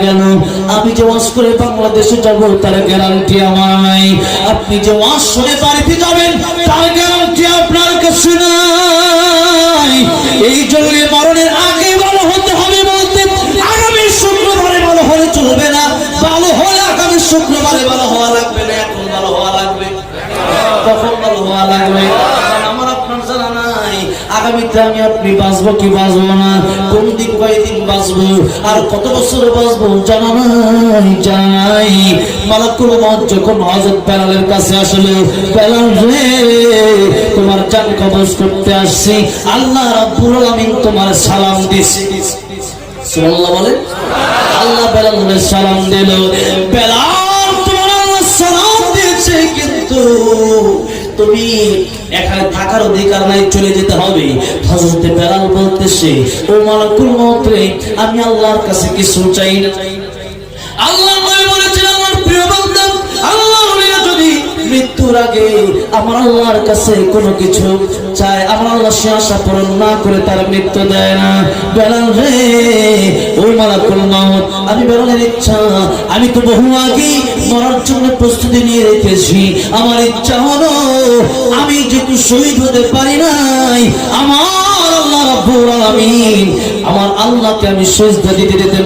গেল আমি যে ওয়াজ করে বাংলাদেশে যাব তার গ্যারান্টি আমার নাই। আপনি যে ওয়াজ শুনে বাড়িতে যাবেন তার গ্যারান্টি আপনার কাছে নাই। এই জন্য মরণের আগে ভালো হতে হবে বলতে আগামী শুক্রবারে ভালো হলে চলবে না, ভালো হলে আগামী শুক্রবারে ভালো হওয়া লাগবে না, এখন ভালো হওয়া লাগবে, তখন ভালো হওয়া লাগবে। আমার আপনার জানা নাই আগামীতে আমি আপনি বাঁচবো কি বাঁচবো না, কোন দিন কয়দিন বাঁচবো আর কত বছর বাঁচবো জানা নাই জানাই। মালাকুল মউত যখন হযরত বেলালের কাছে আসলো, বেলাল রে তোমার জান কবজ করতে আসছি, আল্লাহ রাব্বুল আলামিন তোমার সালাম দিছে। সুবহানাল্লাহ বলে। আল্লাহ বেলালের সালাম দিল, বেলাল তোমার আল্লাহ সালাম দিয়েছে কিন্তু তুমি এখানে থাকার অধিকার নাই, চলে যেতে হবে। হযরত বেলাল বলতেছে, ও মালাকুল মউত রে আমি আল্লাহর কাছে কিছু চাই না। আল্লাহ বলেছেন আমার প্রিয় বান্দা, আল্লাহ যদি মৃত্যুর আগে আমার আল্লাহর কাছে কোনো কিছু চায়, আমার আল্লাহ সে আশা পূরণ না করে তার মৃত্যু দেয় না। বেলাল রে ও মালাকুল মউত, আমি বেলালের ইচ্ছা আমি তো বহু আগে মরার জন্য প্রস্তুতি নিয়ে রেখেছি। আমার ইচ্ছা হলো আমি যেহেতু শহীদ হতে পারি নাই, আমার আল্লাহ রাব্বুল আলামিন আমার আল্লাহকে আমি সিজদা দিতে